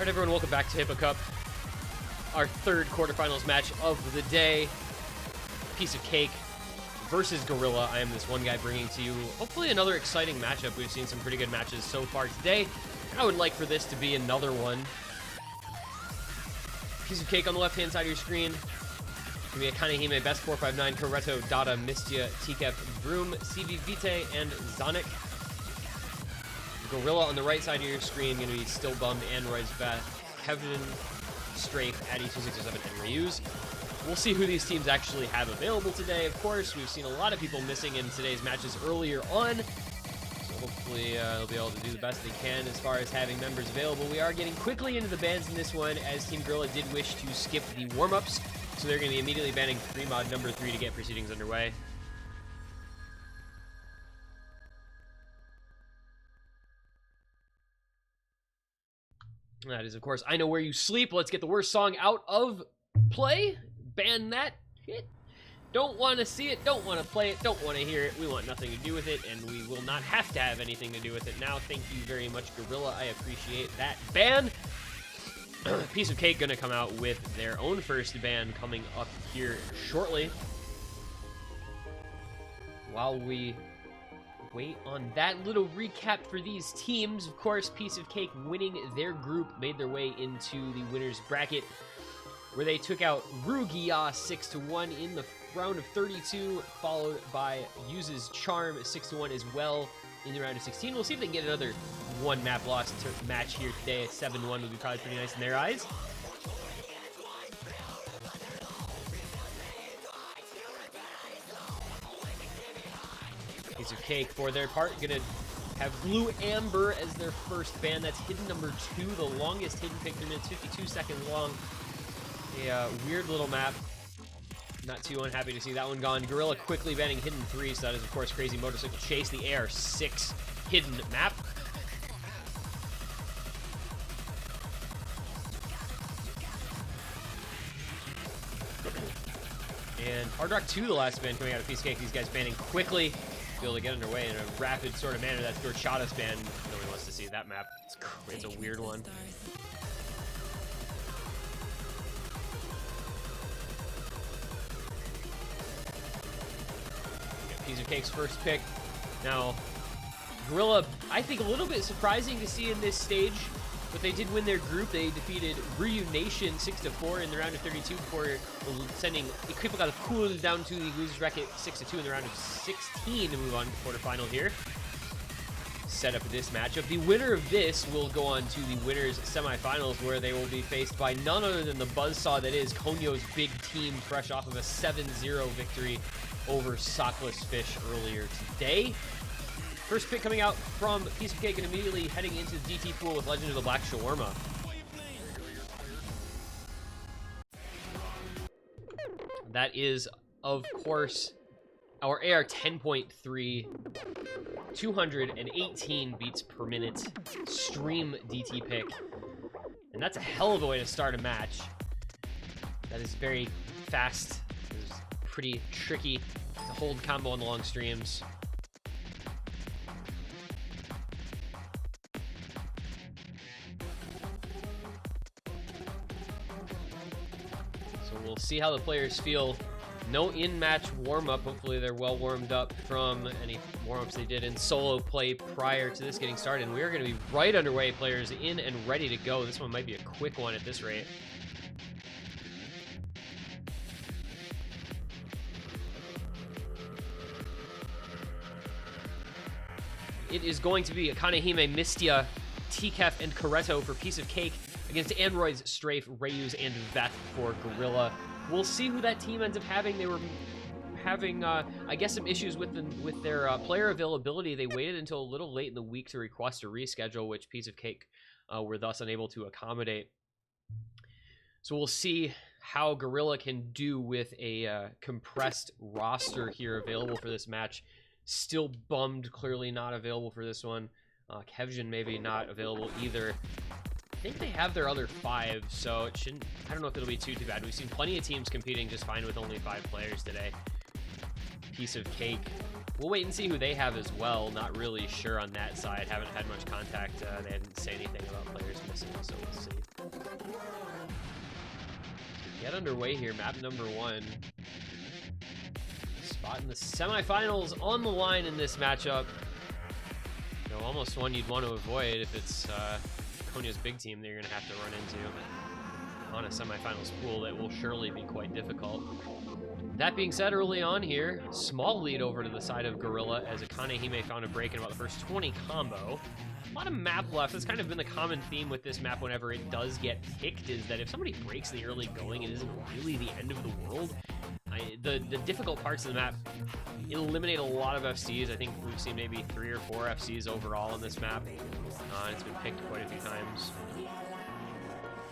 Alright everyone, welcome back to Hippo Cup. Our third quarterfinals match of the day. Piece of Cake versus Gorilla. I am this one guy bringing to you hopefully another exciting matchup. We've seen some pretty good matches so far today. I would like for this to be another one. Piece of Cake on the left-hand side of your screen. Gonna be a Kanehime, Best 459, Koreto, Dada, Mistia, Tikef, Vroom, CV Vite, and Zonic. Gorilla on the right side of your screen, gonna be Still Bummed, Androids, Beth, Kevin, Strafe, Addy267, and Ryu's. We'll see who these teams actually have available today. Of course, we've seen a lot of people missing in today's matches earlier on. So hopefully they'll be able to do the best they can as far as having members available. We are getting quickly into the bans in this one, as Team Gorilla did wish to skip the warm-ups. So they're going to be immediately banning free mod number 3 to get proceedings underway. That is, of course, I Know Where You Sleep. Let's get the worst song out of play. Ban that shit. Don't want to see it, don't want to play it, don't want to hear it. We want nothing to do with it, and we will not have to have anything to do with it now. Thank you very much, Gorilla. I appreciate that ban. Piece of Cake gonna come out with their own first ban coming up here shortly. While we wait on that little recap for these teams, of course, Piece of Cake winning their group made their way into the winner's bracket, where they took out Rugia 6-1 in the round of 32, followed by Uses Charm 6-1 as well in the round of 16. We'll see if they can get another one map loss match here today. A 7-1 would be probably pretty nice in their eyes. Piece of Cake, for their part, gonna have Blue Amber as their first ban. That's hidden number 2, the longest hidden pick, 3 minutes 52 seconds long. A weird little map. Not too unhappy to see that one gone. Gorilla quickly banning hidden 3, so that is of course Crazy Motorcycle Chase, the AR6 hidden map. And Hard Rock 2, the last ban coming out of Piece of Cake. These guys banning quickly, be able to get underway in a rapid sort of manner. That's Dorchada's ban. Nobody wants to see that map. It's a weird one. Piece of Cake's first pick. Now, Gorilla, I think a little bit surprising to see in this stage, but they did win their group. They defeated Ryu Nation 6-4 in the round of 32 before sending Hippo Cup down to the loser's bracket 6-2 in the round of 16 to move on to the quarterfinal here. Set up this matchup. The winner of this will go on to the winners semifinals, where they will be faced by none other than the buzzsaw that is Konyo's big team, fresh off of a 7-0 victory over Sockless Fish earlier today. First pick coming out from Piece of Cake, and immediately heading into the DT pool with Legend of the Black Shawarma. That is, of course, our AR 10.3, 218 beats per minute stream DT pick. And that's a hell of a way to start a match. That is very fast. It's pretty tricky to hold combo on the long streams. So we'll see how the players feel. No in-match warm-up. Hopefully they're well warmed up from any warm-ups they did in solo play prior to this getting started. And we are going to be right underway, players in and ready to go. This one might be a quick one at this rate. It is going to be a Kanehime, Mistia, Tikef, and Koreto for Piece of Cake against Androids, Strafe, Ryu's, and Veth for Gorilla. We'll see who that team ends up having. They were having, I guess, some issues with their player availability. They waited until a little late in the week to request a reschedule, which Piece of Cake were thus unable to accommodate. So we'll see how Gorilla can do with a compressed roster here available for this match. Still Bummed, clearly not available for this one. Kevjin maybe not available either. I think they have their other 5, so it shouldn't, I don't know if it'll be too bad. We've seen plenty of teams competing just fine with only 5 players today. Piece of Cake, we'll wait and see who they have as well. Not really sure on that side. Haven't had much contact. They didn't say anything about players missing, so we'll see. Get underway here, map number 1. Spot in the semifinals on the line in this matchup. You know, almost one you'd want to avoid if it's Konya's big team that you're going to have to run into on a semifinals pool that will surely be quite difficult. That being said, early on here, small lead over to the side of Gorilla as Akanehime found a break in about the first 20 combo. A lot of map left. That's kind of been the common theme with this map whenever it does get picked, is that if somebody breaks in the early going, it isn't really the end of the world. The difficult parts of the map eliminate a lot of FCs. I think we've seen maybe 3 or 4 FCs overall on this map. It's been picked quite a few times.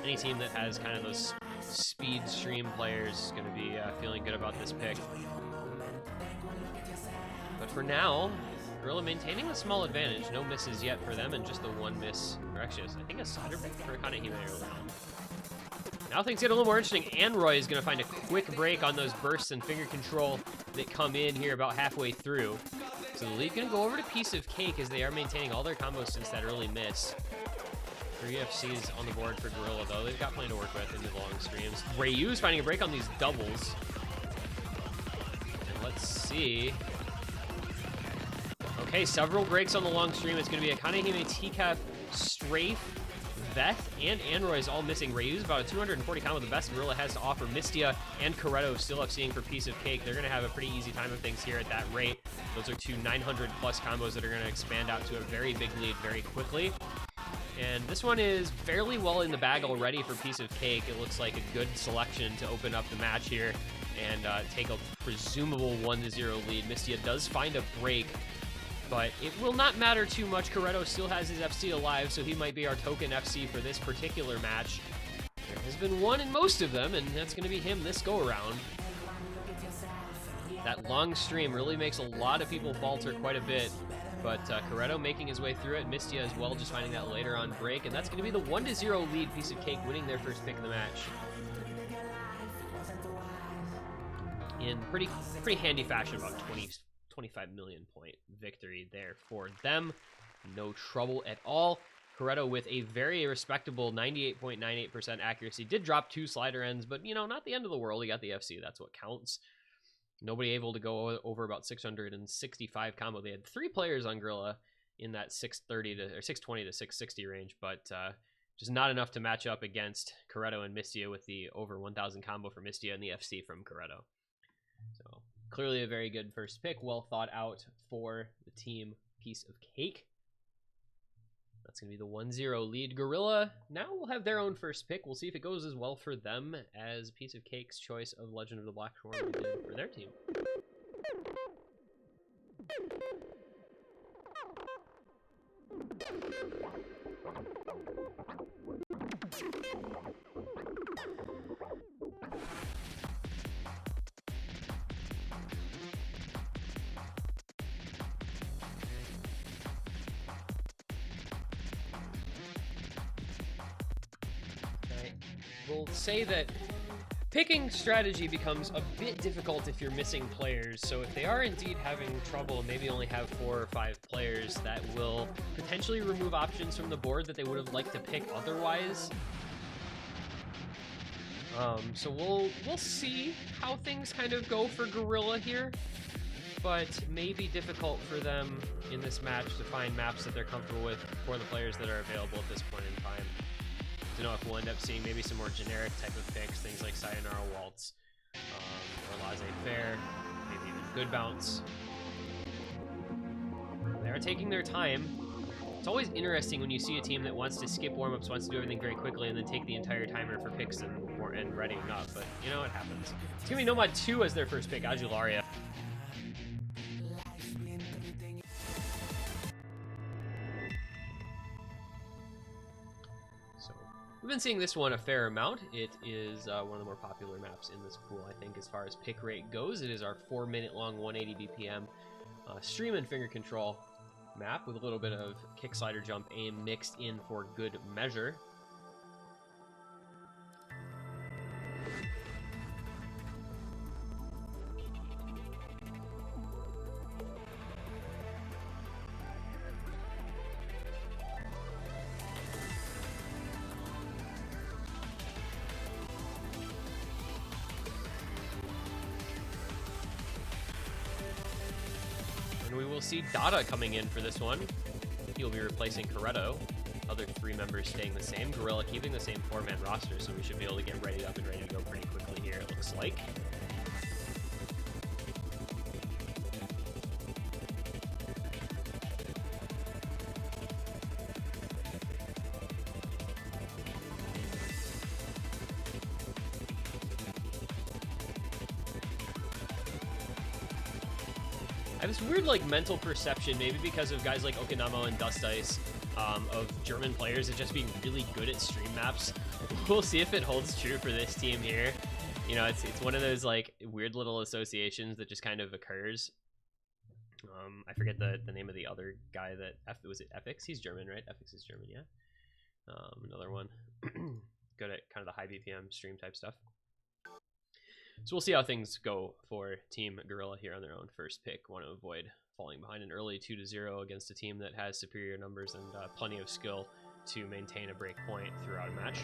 Any team that has kind of those speed stream players is going to be feeling good about this pick. But for now, Gorilla maintaining a small advantage. No misses yet for them, and just the one miss. Or actually, I think a slider pick for Akanehime early on. Now things get a little more interesting. Anroy is going to find a quick break on those bursts and finger control that come in here about halfway through. So the lead going to go over to Piece of Cake as they are maintaining all their combos since that early miss. 3 FCs on the board for Gorilla, though. They've got plenty to work with into the long streams. Ryu's finding a break on these doubles. And let's see. Okay, several breaks on the long stream. It's going to be Akanehime, TCAF, Strafe, Veth, and Anroy's all missing. Ryu's about a 240 combo, the best Gorilla has to offer. Mistia and Coretto still FCing for Piece of Cake. They're going to have a pretty easy time of things here at that rate. Those are 2 900-plus combos that are going to expand out to a very big lead very quickly. And this one is fairly well in the bag already for Piece of Cake. It looks like a good selection to open up the match here and take a presumable 1-0 lead. Mistia does find a break, but it will not matter too much. Coretto still has his FC alive, so he might be our token FC for this particular match. There has been one in most of them, and that's going to be him this go-around. That long stream really makes a lot of people falter quite a bit. But Coretto making his way through it. Mistia as well, just finding that later on break. And that's going to be the 1-0 lead. Piece of Cake winning their first pick of the match. In pretty handy fashion, about 25 million point victory there for them. No trouble at all. Coretto with a very respectable 98.98% accuracy. Did drop 2 slider ends, but, you know, not the end of the world. He got the FC. That's what counts. Nobody able to go over about 665 combo. They had 3 players on Gorilla in that 620 to 660 range, but just not enough to match up against Coretto and Mistia with the over 1,000 combo for Mistia and the FC from Coretto. So clearly a very good first pick, well thought out for the team Piece of Cake. That's going to be the 1-0 lead. Gorilla now will have their own first pick. We'll see if it goes as well for them as Piece of Cake's choice of Legend of the Black Swarm did for their team. We'll say that picking strategy becomes a bit difficult if you're missing players, so if they are indeed having trouble and maybe only have 4 or 5 players, that will potentially remove options from the board that they would have liked to pick otherwise. So we'll see how things kind of go for Gorilla here, but may be difficult for them in this match to find maps that they're comfortable with for the players that are available at this point in time. To know if we'll end up seeing maybe some more generic type of picks, things like Sayonara Waltz, or Laissez-Faire, maybe even Good Bounce. They are taking their time. It's always interesting when you see a team that wants to skip warm-ups, wants to do everything very quickly, and then take the entire timer for picks and readying up, but you know, it happens. It's gonna be Nomad 2 as their first pick, Adularia. We've been seeing this one a fair amount. It is one of the more popular maps in this pool, I think, as far as pick rate goes. It is our 4-minute long 180 BPM stream and finger control map with a little bit of kick, slider, jump, aim mixed in for good measure. we'll see Dada coming in for this one. He'll be replacing Coretto. Other 3 members staying the same. Gorilla keeping the same 4-man roster, so we should be able to get ready up and ready to go pretty quickly here, it looks like. I have this weird, like, mental perception, maybe because of guys like Okinamo and Dust Ice, of German players that just being really good at stream maps. We'll see if it holds true for this team here. You know, it's one of those, like, weird little associations that just kind of occurs. I forget the name of the other guy that, was it FX? He's German, right? FX is German, yeah. Another one. Good at kind of the high BPM stream type stuff. So we'll see how things go for Team Gorilla here on their own first pick. Want to avoid falling behind an early 2-0 against a team that has superior numbers and plenty of skill to maintain a break point throughout a match.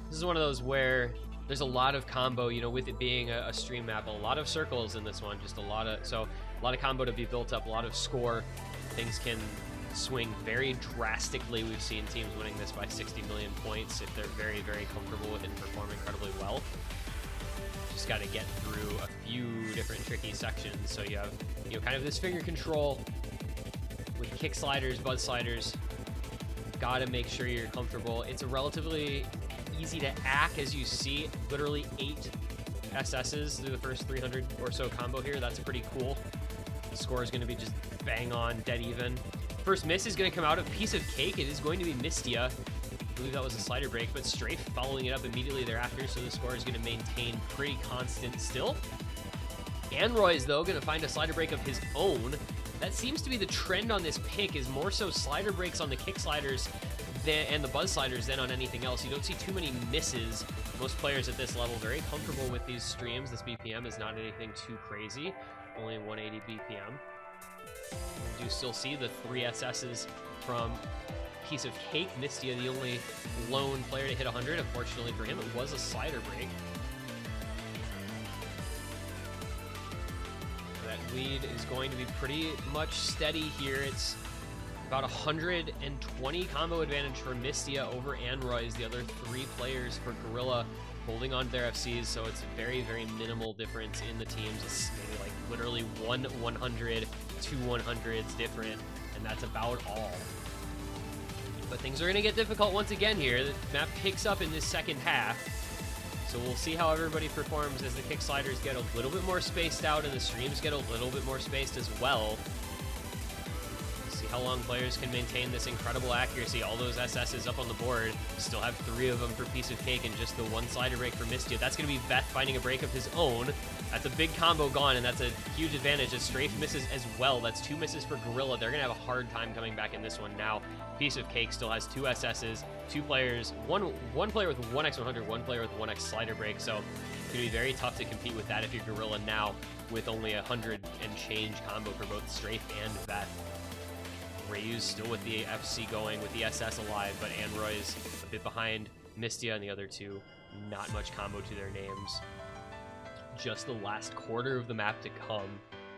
This is one of those where there's a lot of combo, you know, with it being a stream map, a lot of circles in this one, just a lot of combo to be built up, a lot of score. Things can swing very drastically. We've seen teams winning this by 60 million points if they're very, very comfortable with it and perform incredibly well. Just got to get through a few different tricky sections. So you have, you know, kind of this finger control with kick sliders, buzz sliders. Got to make sure you're comfortable. It's a relatively easy to act, as you see, literally 8 SSs through the first 300 or so combo here. That's pretty cool. The score is going to be just bang on, dead even. First miss is going to come out of Piece of Cake. It is going to be Mistia. I believe that was a slider break, but Strafe following it up immediately thereafter, so the score is going to maintain pretty constant still. Anroy is, though, going to find a slider break of his own. That seems to be the trend on this pick, is more so slider breaks on the kick sliders and the buzz sliders than on anything else. You don't see too many misses. Most players at this level very comfortable with these streams. This BPM is not anything too crazy, only 180 BPM. You do still see the 3 SSs from Piece of Cake. Mistia, the only lone player to hit 100. Unfortunately for him, it was a slider break. That lead is going to be pretty much steady here. It's about 120 combo advantage for Mistia over Anroy, the other 3 players for Gorilla holding on to their FCs, so it's a very, very minimal difference in the teams. It's maybe like literally 1 100, 2 100s different, and that's about all. But things are going to get difficult once again here. The map picks up in this second half, so we'll see how everybody performs as the kick sliders get a little bit more spaced out and the streams get a little bit more spaced as well. See how long players can maintain this incredible accuracy. All those SSs up on the board. Still have 3 of them for Piece of Cake and just the 1 slider break for Mistia. That's going to be Veth finding a break of his own. That's a big combo gone, and that's a huge advantage as Strafe misses as well. That's 2 misses for Gorilla. They're going to have a hard time coming back in this one now. Piece of Cake still has 2 SSs, 2 players, one player with 1x100, 1 player with 1x slider break, so it's going to be very tough to compete with that if you're Gorilla now with only 100 and change combo for both Strafe and Veth. Ryu's still with the FC going, with the SS alive, but Anroy's a bit behind Mistia and the other 2. Not much combo to their names. Just the last quarter of the map to come,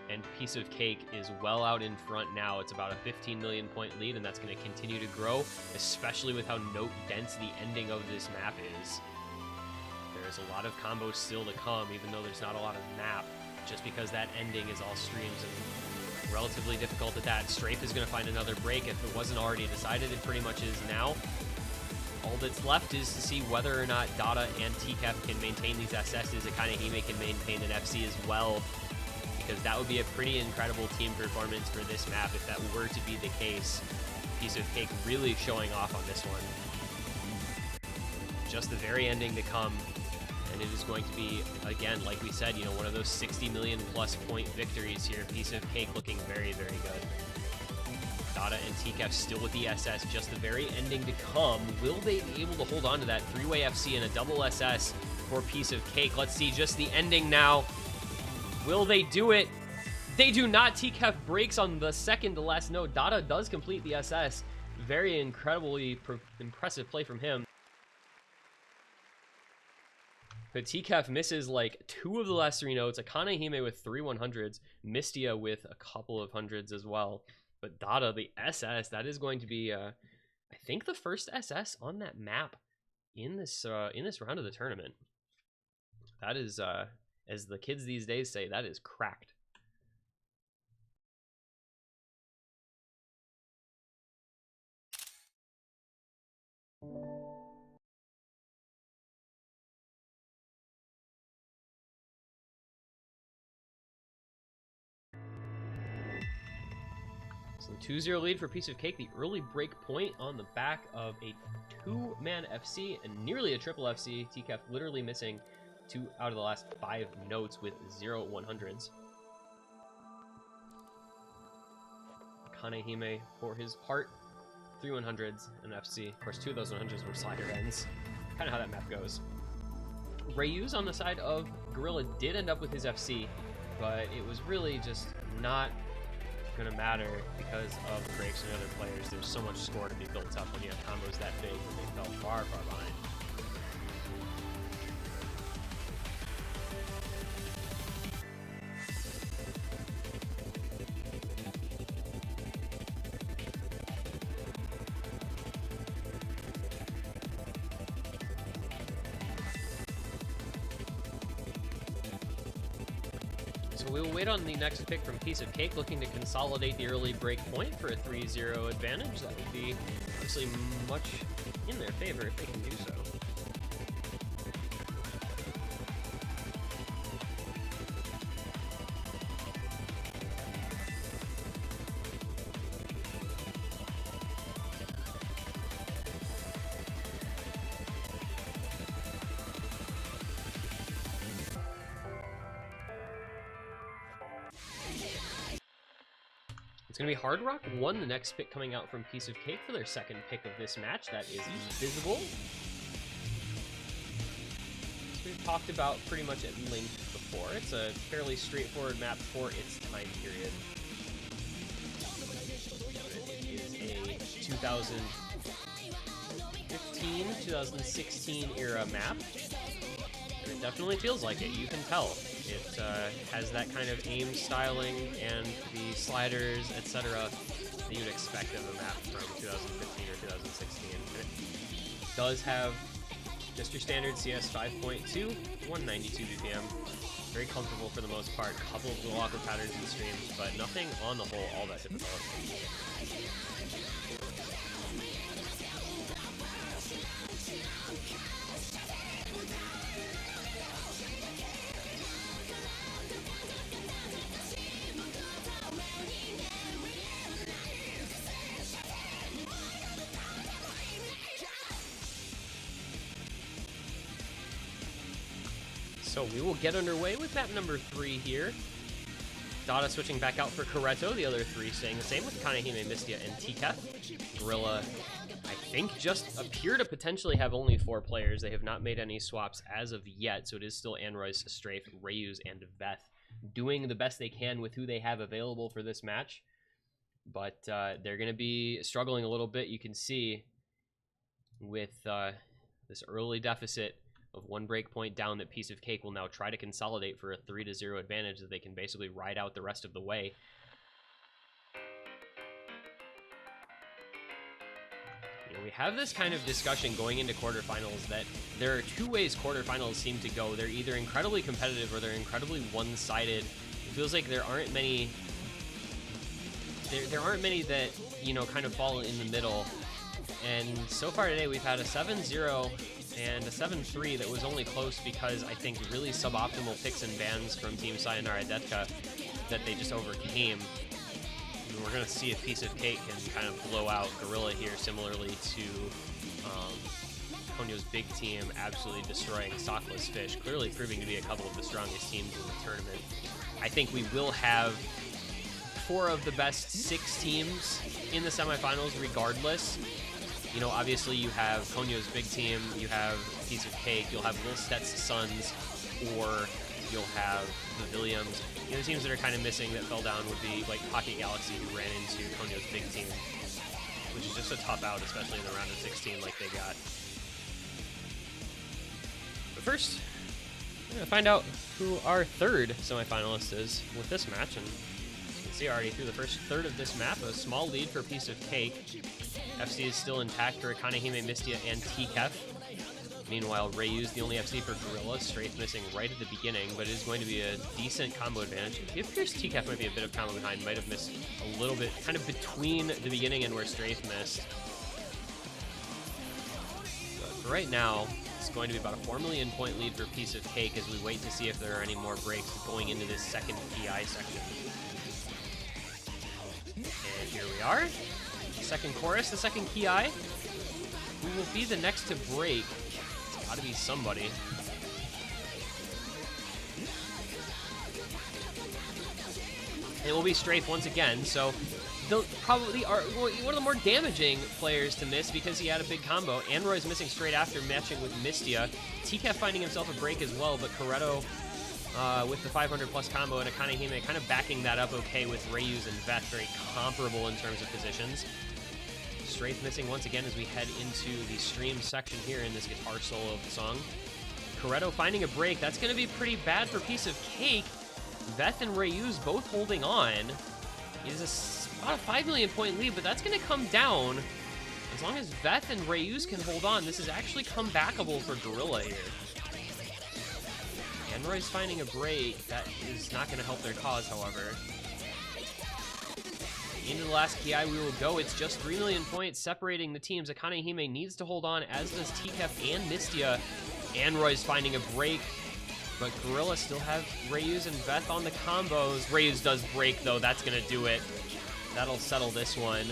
and Piece of Cake is well out in front now. It's about a 15 million point lead, and that's going to continue to grow, especially with how note dense the ending of this map is. There's a lot of combos still to come, even though there's not a lot of map, just because that ending is all streams and relatively difficult at that. Strafe is going to find another break. If it wasn't already decided, it pretty much is now. All that's left is to see whether or not Dada and TCAF can maintain these SSs. Akanehime can maintain an FC as well, because that would be a pretty incredible team performance for this map if that were to be the case. Piece of Cake really showing off on this one. Just the very ending to come, and it is going to be, again, like we said, you know, one of those 60 million plus point victories here. Piece of Cake looking very, very good. Dada and TCAF still with the SS, just the very ending to come. Will they be able to hold on to that 3-way FC and a double SS for Piece of Cake? Let's see just the ending now. Will they do it? They do not. TCAF breaks on the second to last node. Dada does complete the SS. Very incredibly impressive play from him. But TCAF misses like 2 of the last 3 notes. Akane Hime with 3 100s. Mistia with a couple of hundreds as well. But Dada, the SS, that is going to be, I think, the first SS on that map in this round of the tournament. That is, as the kids these days say, that is cracked. So the 2-0 lead for Piece of Cake. The early break point on the back of a 2-man FC and nearly a triple FC. TCAF literally missing 2 out of the last 5 notes with 0 100s. Kanehime, for his part, 3 100s and FC. Of course, 2 of those 100s were slider ends. Kind of how that map goes. Rayuz on the side of Gorilla did end up with his FC, but it was really just not going to matter because of the breaks and other players. There's so much score to be built up when you have combos that big that they fell far, far behind. So we will wait on the next pick from Piece of Cake, looking to consolidate the early break point for a 3-0 advantage. That would be obviously much in their favor if they can do so. It's going to be Hard Rock 1, the next pick coming out from Piece of Cake for their second pick of this match. That is Invisible. So we've talked about pretty much at length before. It's a fairly straightforward map for its time period. It is a 2015, 2016 era map. And it definitely feels like it, you can tell. It has that kind of aim styling and the sliders, etc. that you'd expect of a map from 2015 or 2016. And it does have just your standard CS 5.2, 192 BPM. Very comfortable for the most part. A couple of little awkward patterns in streams, but nothing on the whole all that difficult. So we will get underway with map number 3 here. Dada switching back out for Coretto, the other 3 staying the same with Kanehime, Mistia, and TCAF. Gorilla, I think, just appear to potentially have only 4 players. They have not made any swaps as of yet, so it is still Anroy's, Strafe, Rayuz, and Veth doing the best they can with who they have available for this match. But they're going to be struggling a little bit, you can see, with this early deficit of 1 break point down that Piece of Cake will now try to consolidate for a 3-0 advantage that they can basically ride out the rest of the way. You know, we have this kind of discussion going into quarterfinals that there are 2 ways quarterfinals seem to go. They're either incredibly competitive or they're incredibly one-sided. It feels like there aren't many that, you know, kind of fall in the middle. And so far today we've had a 7-0 and a 7-3 that was only close because I think really suboptimal picks and bans from Team Sayonara Detka that they just overcame. And we're going to see if Piece of Cake can kind of blow out Gorilla here, similarly to Konyo's big team absolutely destroying Sockless Fish, clearly proving to be a couple of the strongest teams in the tournament. I think we will have 4 of the best 6 teams in the semifinals regardless. You know, obviously you have Konyo's big team, you have Piece of Cake, you'll have Lil Stet's Sons, or you'll have the Williams. You know, the teams that are kind of missing that fell down would be like Pocket Galaxy, who ran into Konyo's big team, which is just a tough out, especially in the round of 16 like they got. But first, We're gonna find out who our third semifinalist is with this match, and you can see already through the first third of this map, a small lead for Piece of Cake. FC is still intact for Kanehime, Mistia, and TKEF. Meanwhile, Ryu's the only FC for Gorilla, Strafe missing right at the beginning, but it is going to be a decent combo advantage. It appears TKEF might be a bit of combo behind, might have missed a little bit, kind of between the beginning and where Strafe missed. But for right now, it's going to be about a 4 million point lead for Piece of Cake as we wait to see if there are any more breaks going into this second PI section. And here we are. Second chorus, the second PI. Who will be the next to break? It's gotta be somebody. It will be Strafe once again, so they'll probably are one of the more damaging players to miss because he had a big combo. Anroy's missing straight after matching with Mistia. TKEF finding himself a break as well, but Coretto with the 500 plus combo and a Kanehime kind of backing that up okay with Ryu's and Veth, very comparable in terms of positions. Strafe missing once again as we head into the stream section here in this guitar solo of the song. Coretto finding a break. That's going to be pretty bad for Piece of Cake. Veth and Ryu's both holding on. It is about a 5 million point lead, but that's going to come down. As long as Veth and Ryu's can hold on, this is actually comebackable for Gorilla here. Anroy's finding a break. That is not going to help their cause, however. Into the last PI we will go. It's just 3 million points separating the teams. Kanehime needs to hold on, as does TKEF and Mistia. Anroy's finding a break, but Gorilla still have Ryu's and Veth on the combos. Ryu's does break, though. That's going to do it. That'll settle this one.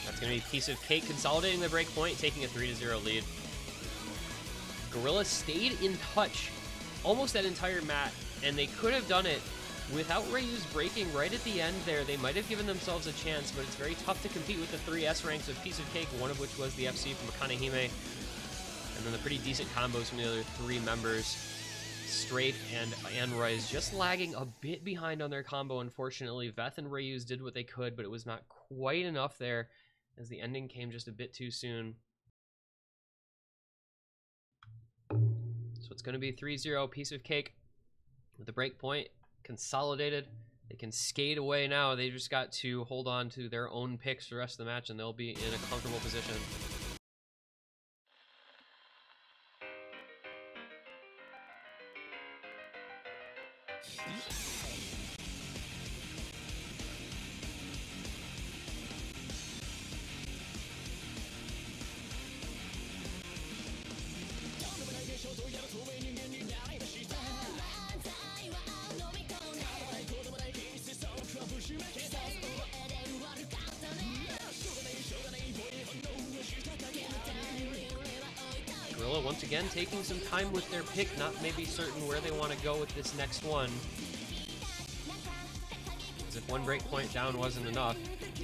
That's going to be Piece of Cake consolidating the break point, taking a 3-0 lead. Gorilla stayed in touch almost that entire mat, and they could have done it without Ryu's breaking right at the end there. They might have given themselves a chance, but it's very tough to compete with the 3 S ranks with Piece of Cake, one of which was the FC from Kanehime, and then the pretty decent combos from the other 3 members. Strafe and Anroy is just lagging a bit behind on their combo, unfortunately. Veth and Ryu's did what they could, but it was not quite enough there as the ending came just a bit too soon. So it's going to be 3-0 Piece of Cake with the break point consolidated. They can skate away now. They just got to hold on to their own picks for the rest of the match, and they'll be in a comfortable position. Gorilla once again taking some time with their pick, not maybe certain where they want to go with this next one. As if 1 break point down wasn't enough,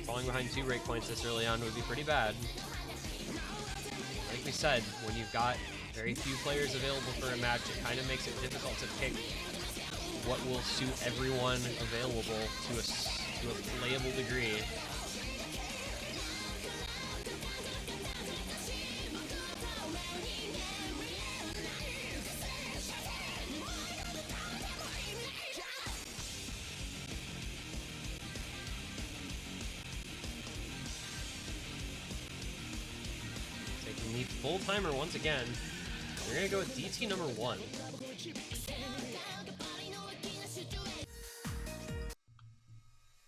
falling behind 2 break points this early on would be pretty bad. Like we said, when you've got very few players available for a match, it kind of makes it difficult to pick what will suit everyone available to a playable degree. Taking the full timer once again. We're gonna go with DT number 1.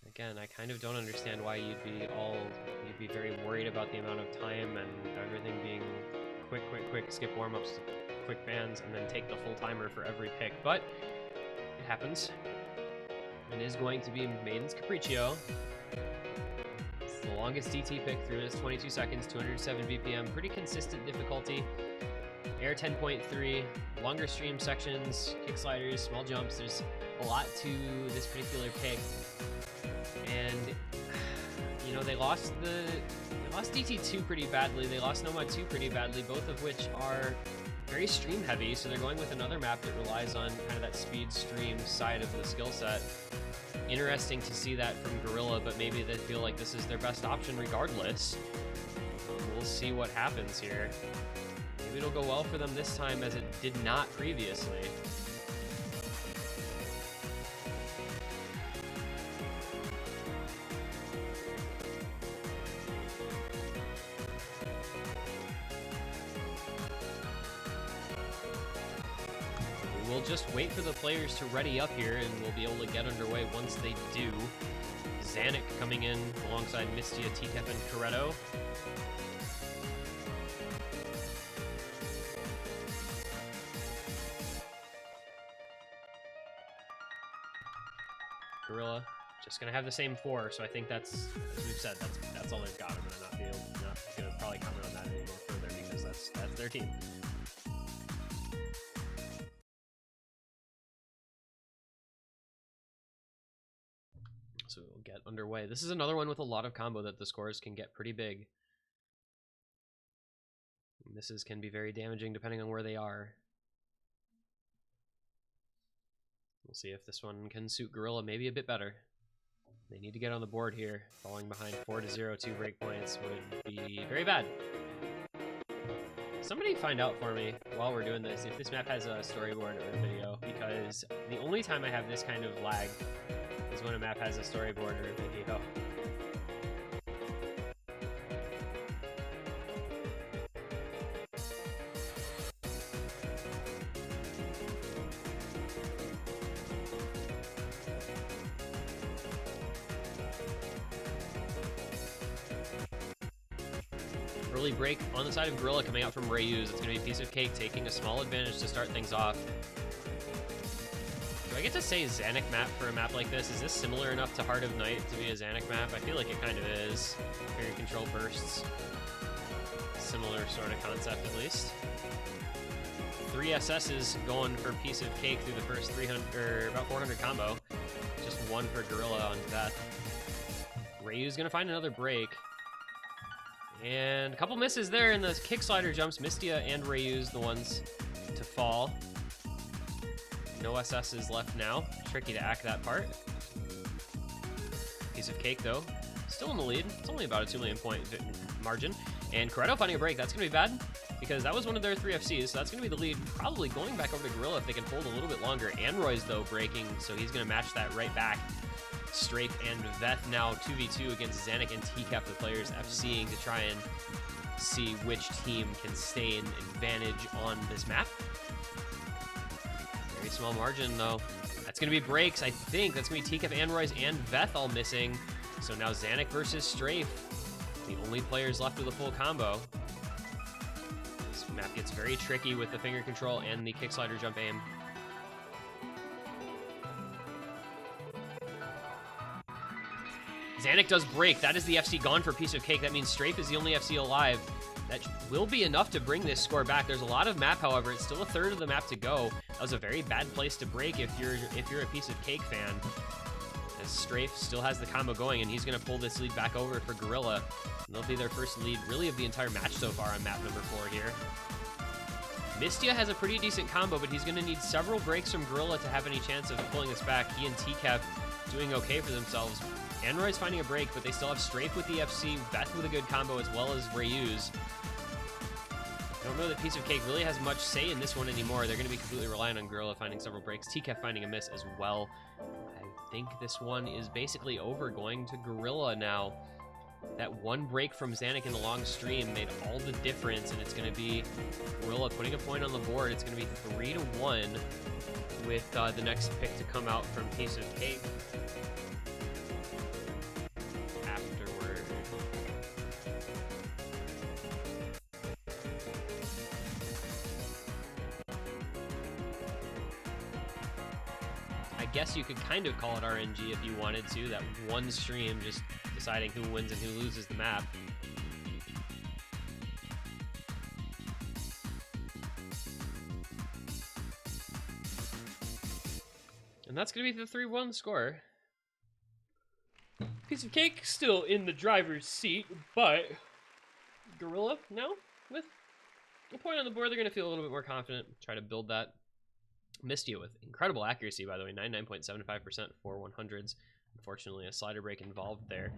Again, I kind of don't understand why you'd be very worried about the amount of time and everything being quick, skip warm-ups, quick bans, and then take the full timer for every pick, but it happens. It is going to be Maiden's Capriccio. It's the longest DT pick through this, 22 seconds, 207 BPM, pretty consistent difficulty. Air 10.3, longer stream sections, kick sliders, small jumps. There's a lot to this particular pick. And, you know, they lost DT2 pretty badly. They lost Nomad 2 pretty badly, both of which are very stream heavy. So they're going with another map that relies on kind of that speed stream side of the skill set. Interesting to see that from Gorilla, but maybe they feel like this is their best option regardless. we'll see what happens here. Maybe it'll go well for them this time as it did not previously. We'll just wait for the players to ready up here, and we'll be able to get underway once they do. Zanuck coming in alongside Mistia, TCAF, and Coretto. Gorilla just gonna have the same 4, so I think that's, as we've said, that's all they've got. I'm not gonna probably comment on that anymore further because that's their team. So we'll get underway. This is another one with a lot of combo that the scores can get pretty big. Misses can be very damaging depending on where they are. We'll see if this one can suit Gorilla maybe a bit better. They need to get on the board here. Falling behind 4-0, 2 breakpoints would be very bad. Somebody find out for me while we're doing this if this map has a storyboard or a video, because the only time I have this kind of lag is when a map has a storyboard or a video. Early break on the side of Gorilla coming out from Rayuz. It's going to be a piece of cake taking a small advantage to start things off. Do I get to say Zanuck map for a map like this? Is this similar enough to Heart of Night to be a Zanuck map? I feel like it kind of is. Very control bursts. Similar sort of concept at least. 3 SS's going for a piece of cake through the first 300, or about 400 combo. Just 1 for Gorilla on Death. Rayu's going to find another break. And a couple misses there in the kick slider jumps. Mistia and Rayu's the ones to fall. No SS's left now. Tricky to act that part. Piece of cake though. Still in the lead. It's only about a 2 million point margin. And Coretto finding a break. That's going to be bad because that was one of their 3 FCs. So that's going to be the lead. Probably going back over to Gorilla if they can hold a little bit longer. Anroy's though breaking, so he's going to match that right back. Strafe and Veth now 2v2 against Zanuck and TCAF, the players FCing to try and see which team can stay in advantage on this map. Very small margin though. That's going to be breaks, I think. That's going to be TCAF, Anroy's, and Veth all missing. So now Zanuck versus Strafe, the only players left with a full combo. This map gets very tricky with the finger control and the kick slider jump aim. Zanuck does break. That is the FC gone for a piece of cake. That means Strafe is the only FC alive. That will be enough to bring this score back. There's a lot of map, however. It's still a third of the map to go. That was a very bad place to break if you're a piece of cake fan. As Strafe still has the combo going, and he's going to pull this lead back over for Gorilla. And they'll be their first lead, really, of the entire match so far on map number 4 here. Mistia has a pretty decent combo, but he's going to need several breaks from Gorilla to have any chance of pulling this back. He and TCAF doing okay for themselves. Anroy's finding a break, but they still have Strafe with the FC, Veth with a good combo, as well as Rayuz. I don't know that Piece of Cake really has much say in this one anymore. They're going to be completely reliant on Gorilla finding several breaks. TCAF finding a miss as well. I think this one is basically over, going to Gorilla now. That one break from Zanuck in the long stream made all the difference, and it's going to be Gorilla putting a point on the board. It's going to be 3-1 with the next pick to come out from Piece of Cake. I guess you could kind of call it RNG if you wanted to, that one stream just deciding who wins and who loses the map. And that's going to be the 3-1 score. Piece of Cake still in the driver's seat, but Gorilla now with a point on the board. They're going to feel a little bit more confident, try to build that. Mistia with incredible accuracy, by the way, 99.75% for 100s. Unfortunately, a slider break involved there.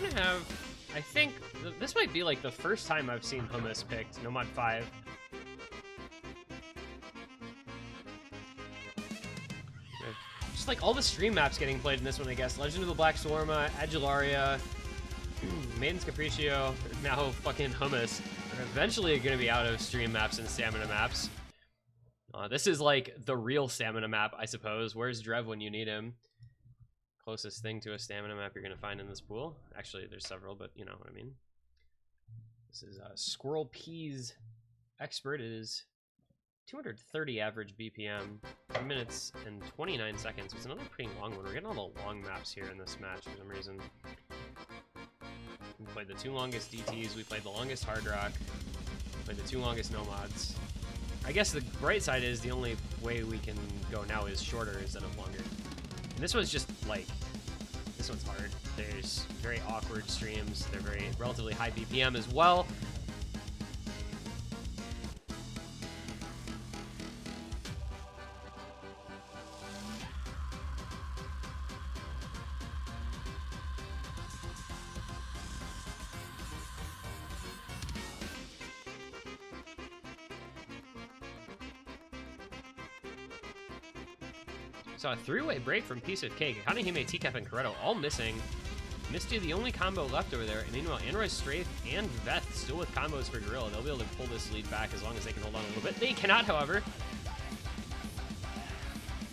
I'm gonna have, I think, this might be like the first time I've seen Hummus picked, No Mod 5. Just like all the stream maps getting played in this one, I guess. Legend of the Black Swarma, Adularia, Maiden's Capriccio, now fucking Hummus. We're eventually gonna be out of stream maps and stamina maps. This is like the real stamina map, I suppose. Where's Drev when you need him? Closest thing to a stamina map you're gonna find in this pool. Actually, there's several, but you know what I mean. This is Squirrel Peas Expert. It is 230 average BPM, 3 minutes and 29 seconds. It's another pretty long one. We're getting all the long maps here in this match for some reason. We played the 2 longest DTs, we played the longest Hard Rock, we played the 2 longest No Mods. I guess the bright side is the only way we can go now is shorter instead of longer. And this one's just like, this one's hard. There's very awkward streams. They're very relatively high BPM as well. Saw a 3-way break from Piece of Cake. Kanehime, TCAP, and Corretto all missing. Misty, the only combo left over there. And meanwhile, Android, Strafe, and Veth still with combos for Gorilla. They'll be able to pull this lead back as long as they can hold on a little bit. They cannot, however.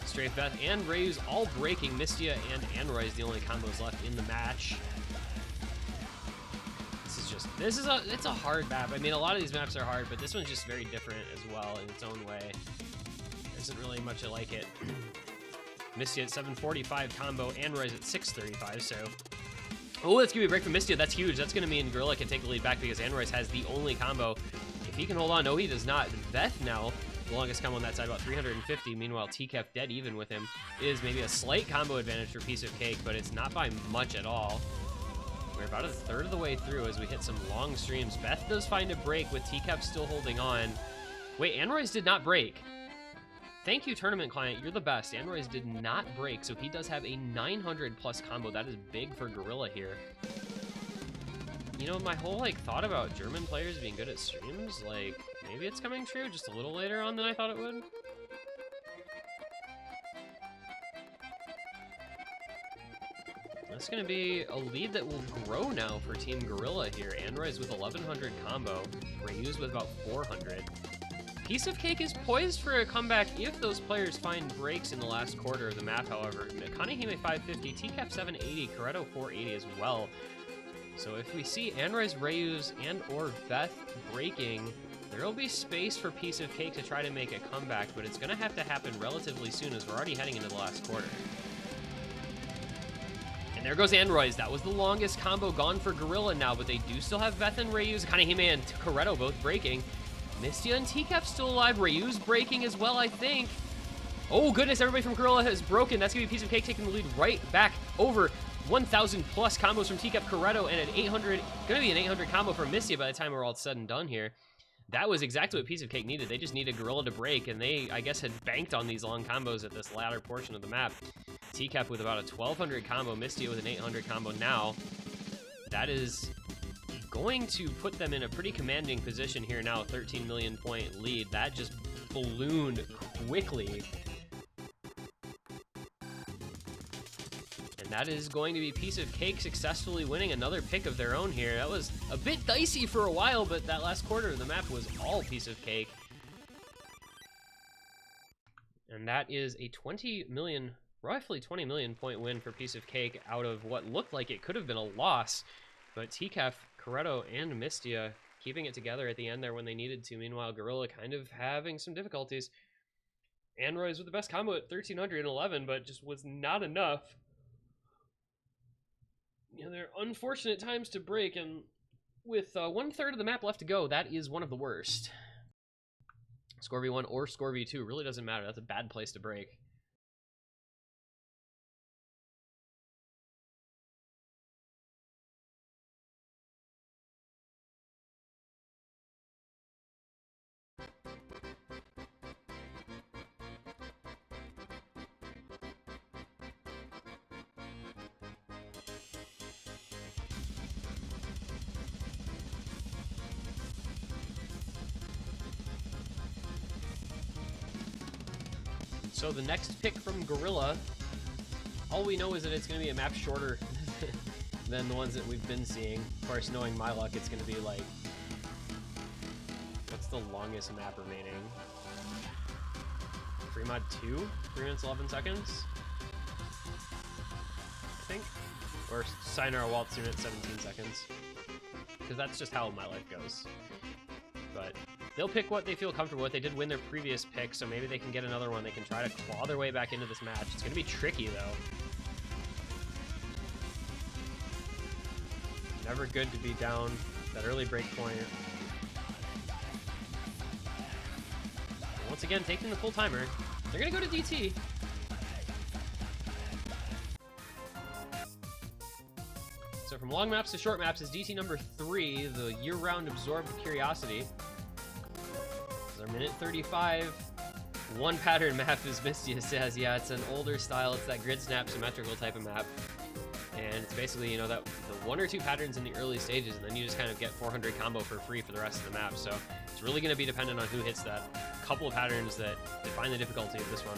Strafe, Veth, and Rayu's all breaking. Mistia and Android is the only combos left in the match. It's a hard map. I mean, a lot of these maps are hard, but this one's just very different as well in its own way. There isn't really much I like it. Mistia at 745 combo, Android at 635, so... Oh, that's gonna be a break from Mistia. That's huge. That's gonna mean Gorilla can take the lead back because Android has the only combo. If he can hold on, no, he does not. Veth now, the longest combo on that side, about 350. Meanwhile, TCAP dead even with him is maybe a slight combo advantage for Piece of Cake, but it's not by much at all. We're about a third of the way through as we hit some long streams. Veth does find a break with TCAP still holding on. Wait, Android did not break. Thank you, Tournament Client. You're the best. Android did not break, so he does have a 900 plus combo. That is big for Gorilla here. You know, my whole like thought about German players being good at streams, like maybe it's coming true just a little later on than I thought it would. That's going to be a lead that will grow now for Team Gorilla here. Android's with 1100 combo, Rayu's with about 400. Piece of Cake is poised for a comeback if those players find breaks in the last quarter of the map, however. Kanehime 550, TCAP 780, Corretto 480 as well. So if we see Android's, Rayu's, and or Veth breaking, there will be space for Piece of Cake to try to make a comeback, but it's going to have to happen relatively soon as we're already heading into the last quarter. And there goes Android's. That was the longest combo gone for Gorilla now, but they do still have Veth and Rayu's, Kanehime and Corretto both breaking. Mistia and TCAP still alive. Rayu's breaking as well, I think. Oh, goodness, everybody from Gorilla has broken. That's going to be Piece of Cake taking the lead right back over 1,000 plus combos from TCAP, Corretto, and an 800, going to be an 800 combo from Mistia by the time we're all said and done here. That was exactly what Piece of Cake needed. They just needed Gorilla to break, and they, I guess, had banked on these long combos at this latter portion of the map. TCAP with about a 1,200 combo, Mistia with an 800 combo now. That is going to put them in a pretty commanding position here now, 13 million point lead. That just ballooned quickly. And that is going to be Piece of Cake successfully winning another pick of their own here. That was a bit dicey for a while, but that last quarter of the map was all Piece of Cake. And that is a 20 million, roughly 20 million point win for Piece of Cake out of what looked like it could have been a loss. But TCAF, Corretto, and Mistia keeping it together at the end there when they needed to. Meanwhile, Gorilla kind of having some difficulties. Android's with the best combo at 1,311, but just was not enough. You know, there are unfortunate times to break, and with 1/3 of the map left to go, that is one of the worst. Score V1 or Score V2 really doesn't matter. That's a bad place to break. So the next pick from Gorilla, all we know is that it's going to be a map shorter than the ones that we've been seeing. Of course, knowing my luck, it's going to be like, what's the longest map remaining? Free mod 2? 3 minutes 11 seconds? I think? Or Sayonara Waltz 2 minutes 17 seconds. Because that's just how my life goes. But they'll pick what they feel comfortable with. They did win their previous pick, so maybe they can get another one. They can try to claw their way back into this match. It's going to be tricky, though. Never good to be down that early break point. Once again, taking the full timer. They're going to go to DT. So from long maps to short maps is DT number 3, the year-round absorbed curiosity. This is our minute 35. One pattern map, as Mistia says. Yeah, it's an older style. It's that grid snap symmetrical type of map. And it's basically, you know, that the 1 or 2 patterns in the early stages, and then you just kind of get 400 combo for free for the rest of the map. So it's really going to be dependent on who hits that. A couple of patterns that define the difficulty of this one.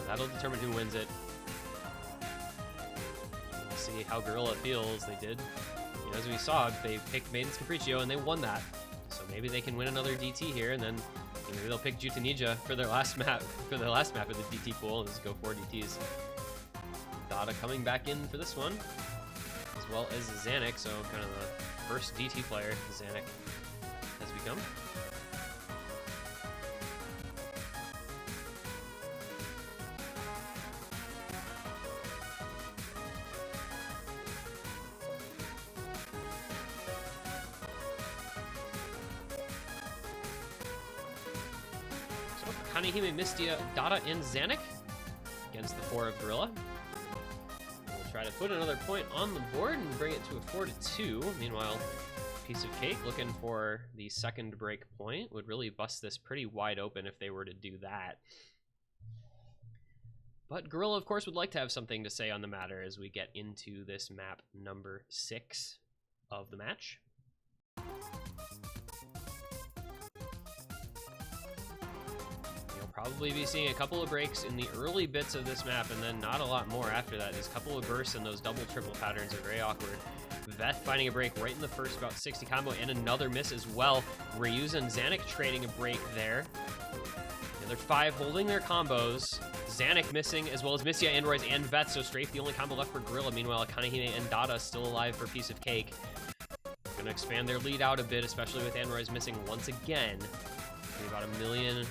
That'll determine who wins it. We'll see how Gorilla feels. They did, you know, as we saw, they picked Maiden's Capriccio and they won that. So maybe they can win another DT here, and then maybe they'll pick Juta Ninja for their last map, of the DT pool, and just go 4 DTs. Dada coming back in for this one, as well as Zanuck, so kind of the first DT player Zanuck has become. So Kanehime, Mistia, Dada, and Zanuck against the 4 of Gorilla. Try to put another point on the board and bring it to a 4-2. Meanwhile, Piece of Cake looking for the second break point. Would really bust this pretty wide open if they were to do that. But Gorilla, of course, would like to have something to say on the matter as we get into this map number 6 of the match. Probably be seeing a couple of breaks in the early bits of this map, and then not a lot more after that. These couple of bursts and those double triple patterns are very awkward. Veth finding a break right in the first about 60 combo, and another miss as well. Ryuza and Zanuck trading a break there. The other 5 holding their combos. Zanuck missing, as well as Mistia, Androids, and Veth, so Strafe the only combo left for Gorilla. Meanwhile, Kanehime and Dada still alive for Piece of Cake. Gonna expand their lead out a bit, especially with Androids missing once again. Maybe about a million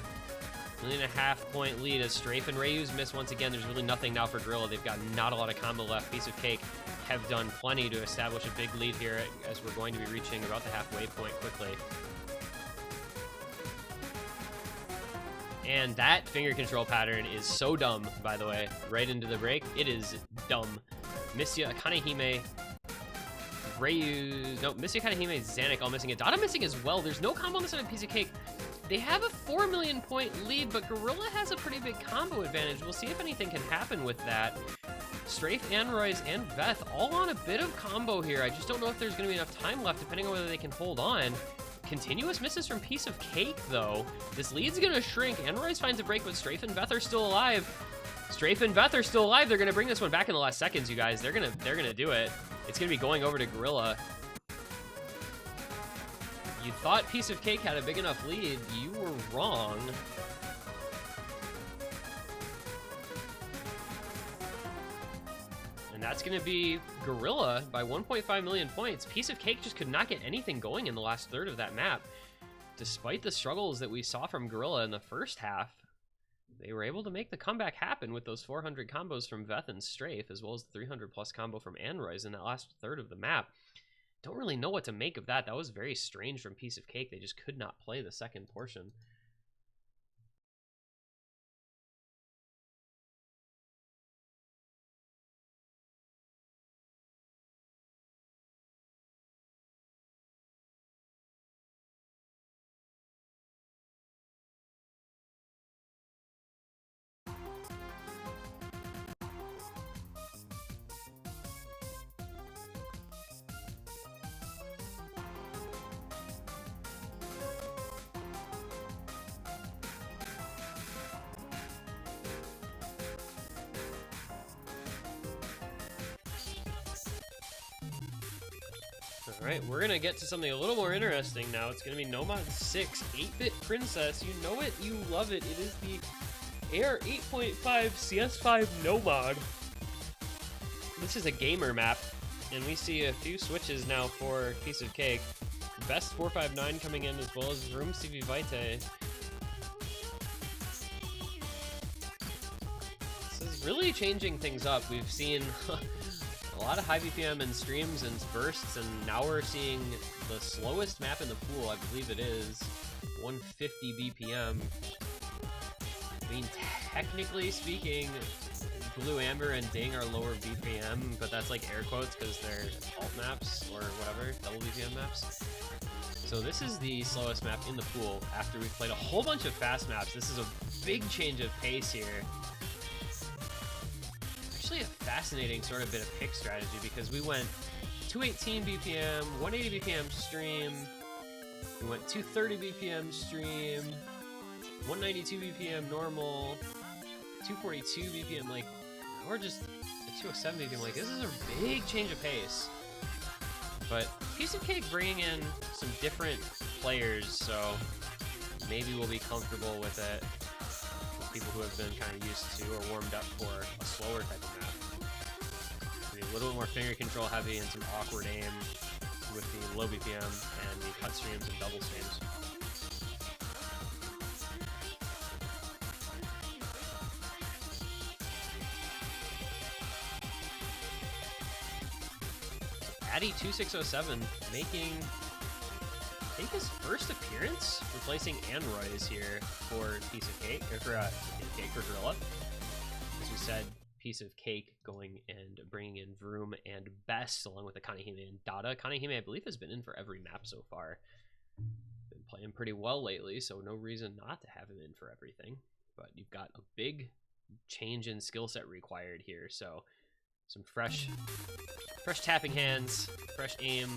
and a half point lead as Strafe and Ryu's miss once again. There's really nothing now for Gorilla. They've got not a lot of combo left. Piece of Cake have done plenty to establish a big lead here as we're going to be reaching about the halfway point quickly. And that finger control pattern is so dumb, by the way. Right into the break. It is dumb. Mistia, Kanehime, Ryu, no, Mistia, Kanehime, Zanuck all missing it. Dada missing as well. There's no combo on this side of Piece of Cake. They have a 4 million point lead, but Gorilla has a pretty big combo advantage. We'll see if anything can happen with that. Strafe, Androids, and Veth all on a bit of combo here. I just don't know if there's going to be enough time left, depending on whether they can hold on. Continuous misses from Piece of Cake, though. This lead's going to shrink. Androids finds a break, but Strafe and Veth are still alive. Strafe and Veth are still alive. They're going to bring this one back in the last seconds, you guys. They're gonna do it. It's going to be going over to Gorilla. You thought Piece of Cake had a big enough lead. You were wrong. And that's going to be Gorilla by 1.5 million points. Piece of Cake just could not get anything going in the last third of that map. Despite the struggles that we saw from Gorilla in the first half, they were able to make the comeback happen with those 400 combos from Veth and Strafe, as well as the 300 plus combo from Androids in that last third of the map. Don't really know what to make of that. That was very strange from Piece of Cake. They just could not play the second portion. Alright, we're gonna get to something a little more interesting now. It's gonna be Nomad 6, 8-bit Princess. You know it, you love it. It is the Air 8.5 CS5 Nomad. This is a gamer map, and we see a few switches now for Piece of Cake. Best 459 coming in, as well as Room CV Vitae. This is really changing things up. We've seen a lot of high BPM and streams and bursts, and now we're seeing the slowest map in the pool, I believe it is, 150 BPM. I mean, technically speaking, Blue, Amber, and Ding are lower BPM, but that's like air quotes because they're alt maps or whatever, double BPM maps. So this is the slowest map in the pool after we've played a whole bunch of fast maps. This is a big change of pace here. Actually a fascinating sort of bit of pick strategy because we went 218 BPM, 180 BPM stream, we went 230 BPM stream, 192 BPM normal, 242 BPM, like, or just 207 BPM. Like, this is a big change of pace. But Piece of Cake bringing in some different players, so maybe we'll be comfortable with it. People who have been kind of used to or warmed up for a slower type of map. Maybe a little bit more finger control heavy and some awkward aim with the low BPM and the cut streams and double streams. Addy2607 making, I think, his first appearance, replacing Anroy's here for Piece of Cake, or for Cake for Gorilla. As we said, Piece of Cake going and bringing in Vroom and Best, along with the Kanehime and Dada. Kanehime, I believe, has been in for every map so far. Been playing pretty well lately, so no reason not to have him in for everything. But you've got a big change in skill set required here, so some fresh tapping hands, fresh aim.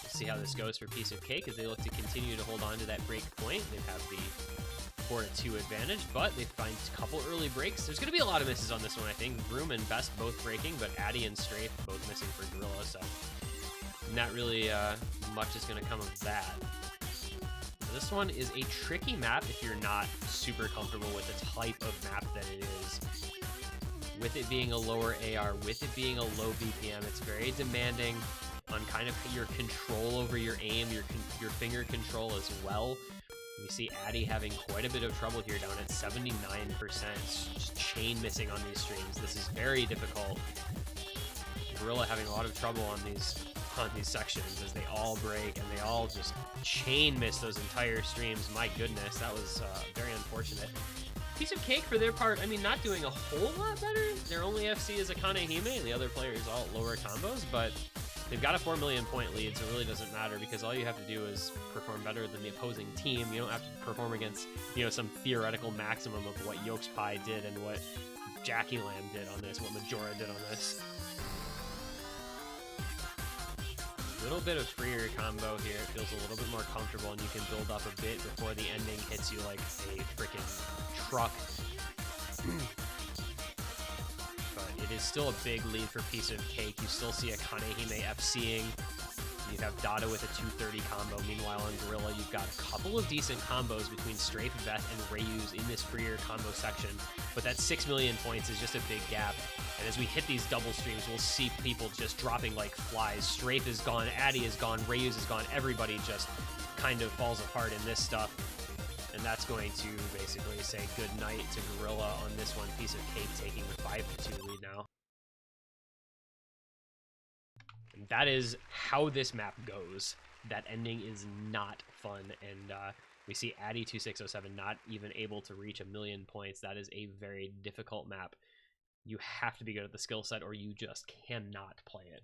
We'll see how this goes for Piece of Cake as they look to continue to hold on to that break point. They have the 4-2 advantage, but they find a couple early breaks. There's going to be a lot of misses on this one, I think. Vroom and Best both breaking, but Addy and Strafe both missing for Gorilla, so not really much is going to come of that. This one is a tricky map if you're not super comfortable with the type of map that it is. With it being a lower AR, with it being a low BPM, it's very demanding on kind of your control over your aim, your finger control as well. We see Addy having quite a bit of trouble here, down at 79%, just chain missing on these streams. This is very difficult. Gorilla having a lot of trouble on these sections as they all break and they all just chain miss those entire streams. My goodness, that was very unfortunate. Piece of Cake, for their part, I mean, not doing a whole lot better. Their only FC is a Kanehime, and the other players all lower combos, but they've got a 4 million point lead, so it really doesn't matter because all you have to do is perform better than the opposing team. You don't have to perform against, you know, some theoretical maximum of what Yolks Pie did and what Jackie Lamb did on this, what Majora did on this. A little bit of freer combo here. It feels a little bit more comfortable, and you can build up a bit before the ending hits you like a freaking truck. But it is still a big lead for Piece of Cake. You still see a Kanehime FCing. You have Dada with a 230 combo. Meanwhile, on Gorilla, you've got a couple of decent combos between Strafe, Veth, and Rayus in this freer combo section. But that 6 million points is just a big gap. And as we hit these double streams, we'll see people just dropping like flies. Strafe is gone, Addy is gone, Rayus is gone. Everybody just kind of falls apart in this stuff. And that's going to basically say good night to Gorilla on this one. Piece of Cake taking the 5-2 lead now. And that is how this map goes. That ending is not fun, and we see Addy2607 not even able to reach 1 million points. That is a very difficult map. You have to be good at the skill set, or you just cannot play it.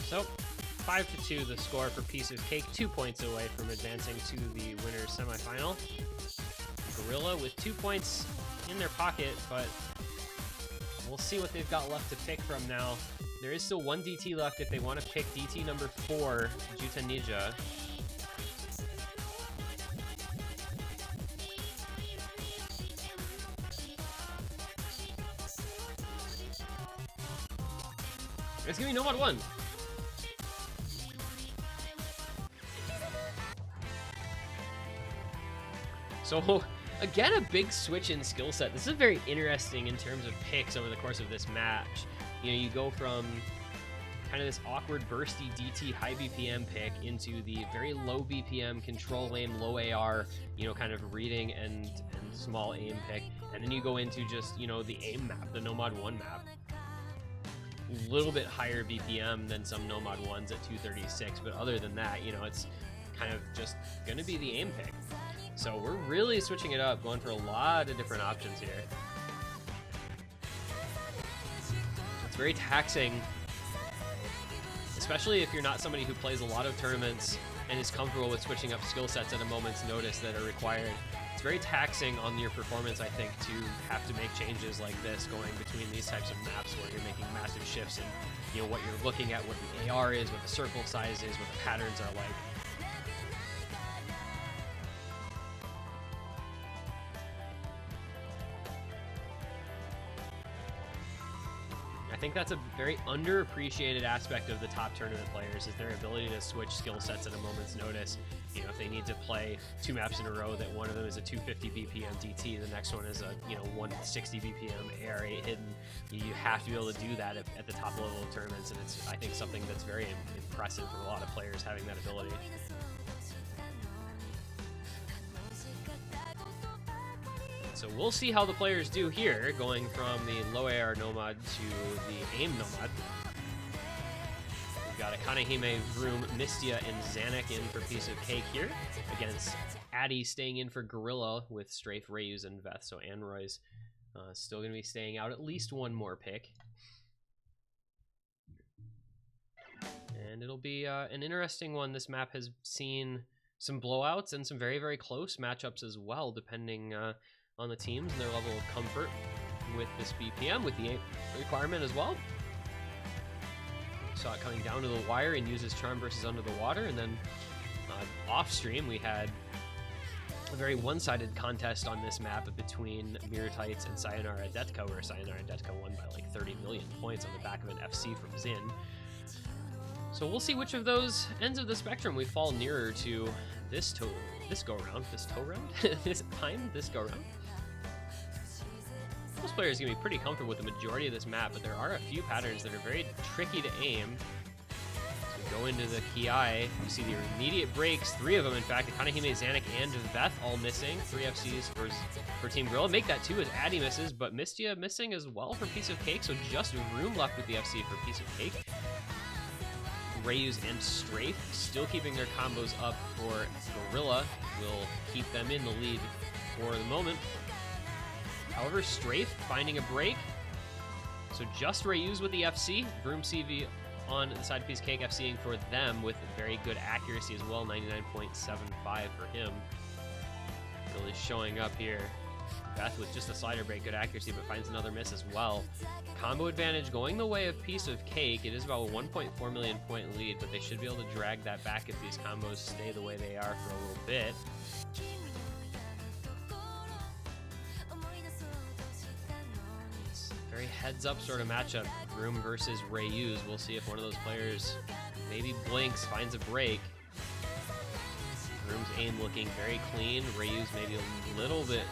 So 5-2 the score for Piece of Cake, 2 points away from advancing to the winner's semifinal. Gorilla with 2 points in their pocket, but we'll see what they've got left to pick from now. There is still 1 DT left if they want to pick DT number 4, Juta Ninja. It's gonna be Nomad 1. So, again, a big switch in skill set. This is very interesting in terms of picks over the course of this match. You know, you go from kind of this awkward bursty DT high BPM pick into the very low BPM control aim, low AR, you know, kind of reading and small aim pick. And then you go into just, you know, the aim map, the Nomad 1 map. A little bit higher BPM than some Nomad 1s at 236, but other than that, you know, it's kind of just going to be the aim pick. So we're really switching it up, going for a lot of different options here. It's very taxing, especially if you're not somebody who plays a lot of tournaments and is comfortable with switching up skill sets at a moment's notice that are required. It's very taxing on your performance, I think, to have to make changes like this going between these types of maps where you're making massive shifts in, you know, what you're looking at, what the AR is, what the circle size is, what the patterns are like. I think that's a very underappreciated aspect of the top tournament players, is their ability to switch skill sets at a moment's notice. You know, if they need to play 2 maps in a row, that one of them is a 250 BPM DT, the next one is a, you know, 160 BPM AR8 hidden. You have to be able to do that at the top level of tournaments, and it's, I think, something that's very impressive for a lot of players having that ability. So we'll see how the players do here, going from the low AR Nomad to the aim Nomad. We've got a Kanehime, Vroom, Mistia, and Zanuck in for Piece of Cake here, against Addy staying in for Gorilla with Strafe, Rayus, and Veth. So Anroy's still going to be staying out at least one more pick. And it'll be an interesting one. This map has seen some blowouts and some very, very close matchups as well, depending on the teams and their level of comfort with this BPM, with the requirement as well. Saw it coming down to the wire and uses Charm versus Under the Water, and then off stream we had a very one-sided contest on this map between Mirror Tights and Sayonara Detka, where Sayonara Detka won by like 30 million points on the back of an FC from Xin. So we'll see which of those ends of the spectrum we fall nearer to this go round. This go round. Most players are going to be pretty comfortable with the majority of this map, but there are a few patterns that are very tricky to aim. So we go into the Ki. You see the immediate breaks, 3 of them in fact, Kanehime, Zanuck, and Veth all missing. 3 FCs for Team Gorilla. Make that 2 as Addy misses, but Mistia missing as well for Piece of Cake, so just room left with the FC for Piece of Cake. Rayus and Strafe still keeping their combos up for Gorilla. Will keep them in the lead for the moment. However, Strafe finding a break. So just Rayus with the FC. Vroom CV on the side of Piece of Cake, FCing for them with very good accuracy as well, 99.75 for him. Really showing up here. Veth with just a slider break, good accuracy, but finds another miss as well. Combo advantage going the way of Piece of Cake. It is about a 1.4 million point lead, but they should be able to drag that back if these combos stay the way they are for a little bit. It's a very heads-up sort of matchup. Vroom versus Rayus. We'll see if one of those players maybe blinks, finds a break. Vroom's aim looking very clean. Rayus maybe a little bit...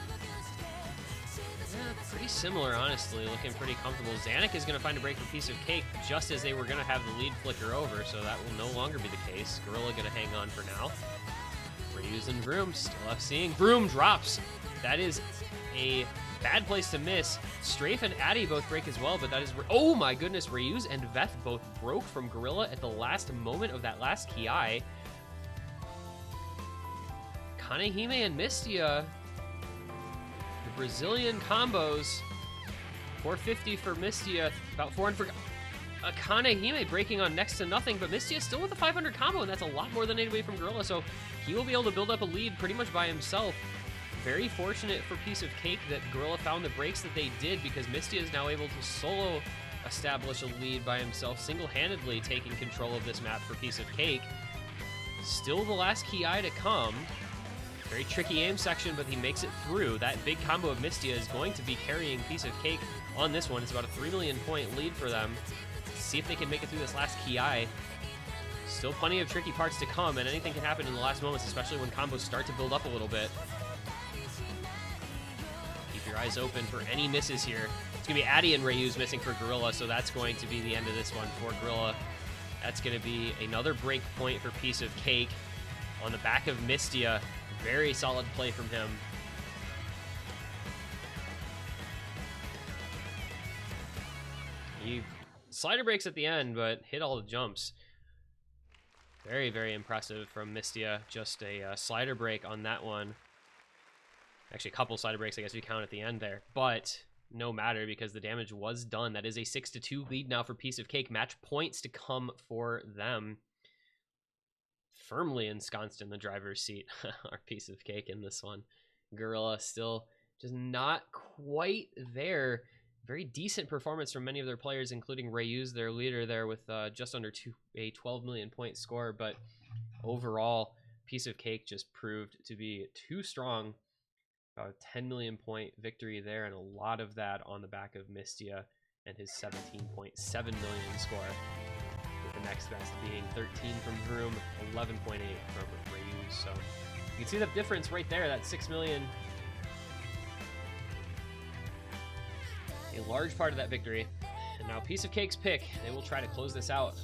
pretty similar, honestly. Looking pretty comfortable. Zanuck is going to find a break for Piece of Cake just as they were going to have the lead flicker over, so that will no longer be the case. Gorilla going to hang on for now. Rayus and Vroom still FCing. Vroom drops. That is a bad place to miss. Strafe and Addy both break as well, but that is... Oh my goodness, Rayus and Veth both broke from Gorilla at the last moment of that last Ki. Kanehime and Mistia... Brazilian combos. 450 for Mistia, about 400 for... Akane Hime breaking on next to nothing, but Mistia still with a 500 combo, and that's a lot more than 8 away from Gorilla, so he will be able to build up a lead pretty much by himself. Very fortunate for Piece of Cake that Gorilla found the breaks that they did, because Mistia is now able to solo establish a lead by himself, single-handedly taking control of this map for Piece of Cake. Still the last Ki to come. Very tricky aim section, but he makes it through. That big combo of Mistia is going to be carrying Piece of Cake on this one. It's about a 3 million point lead for them. Let's see if they can make it through this last Ki. Still plenty of tricky parts to come, and anything can happen in the last moments, especially when combos start to build up a little bit. Keep your eyes open for any misses here. It's going to be Addy and Ryu's missing for Gorilla, so that's going to be the end of this one for Gorilla. That's going to be another break point for Piece of Cake on the back of Mistia. Very solid play from him. He slider breaks at the end, but hit all the jumps. Very, very impressive from Mistia. Just a slider break on that one. Actually, a couple slider breaks, I guess, if you count at the end there. But no matter, because the damage was done. That is a 6-2 lead now for Piece of Cake. Match points to come for them. Firmly ensconced in the driver's seat our Piece of Cake in this one. Gorilla still just not quite there. Very decent performance from many of their players, including Ryu's, their leader there, with just under a 12 million point score. But overall, Piece of Cake just proved to be too strong. About a 10 million point victory there, and a lot of that on the back of Mistia and his 17.7 million score. With the next best being 13 from Vroom, 11.8 from Ryu. So you can see the difference right there, that 6 million. A large part of that victory. And now Piece of Cake's pick. They will try to close this out.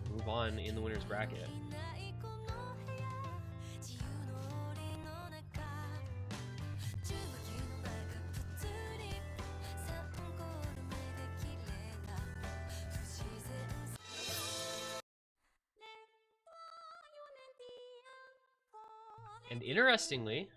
Move on in the winner's bracket. And interestingly,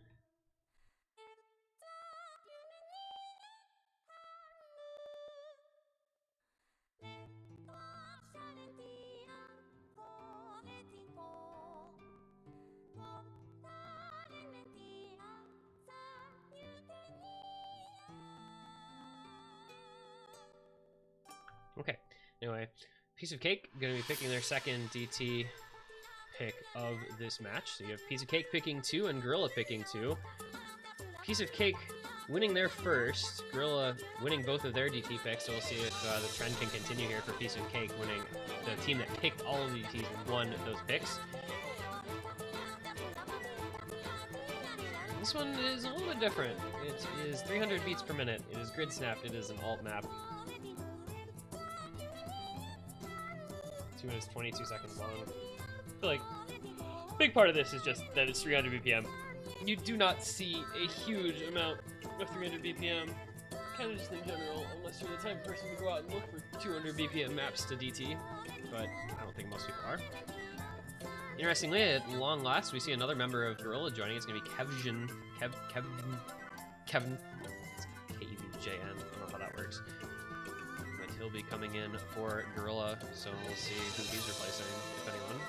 okay, anyway, Piece of Cake going to be picking their second DT pick of this match. So you have Piece of Cake picking 2 and Gorilla picking 2. Piece of Cake winning their first, Gorilla winning both of their DT picks, so we'll see if the trend can continue here for Piece of Cake winning. The team that picked all of the DTs won those picks. This one is a little bit different. It is 300 beats per minute. It is grid snapped. It is an alt map. 2 minutes 22 seconds long. I feel like a big part of this is just that it's 300 BPM. You do not see a huge amount of 300 BPM, kind of just in general, unless you're the type of person to go out and look for 200 BPM maps to DT, but I don't think most people are. Interestingly, at long last, we see another member of Gorilla joining. It's going to be Kevin. It's K-E-V-J-N. I don't know how that works. But he'll be coming in for Gorilla, so we'll see who he's replacing, if anyone.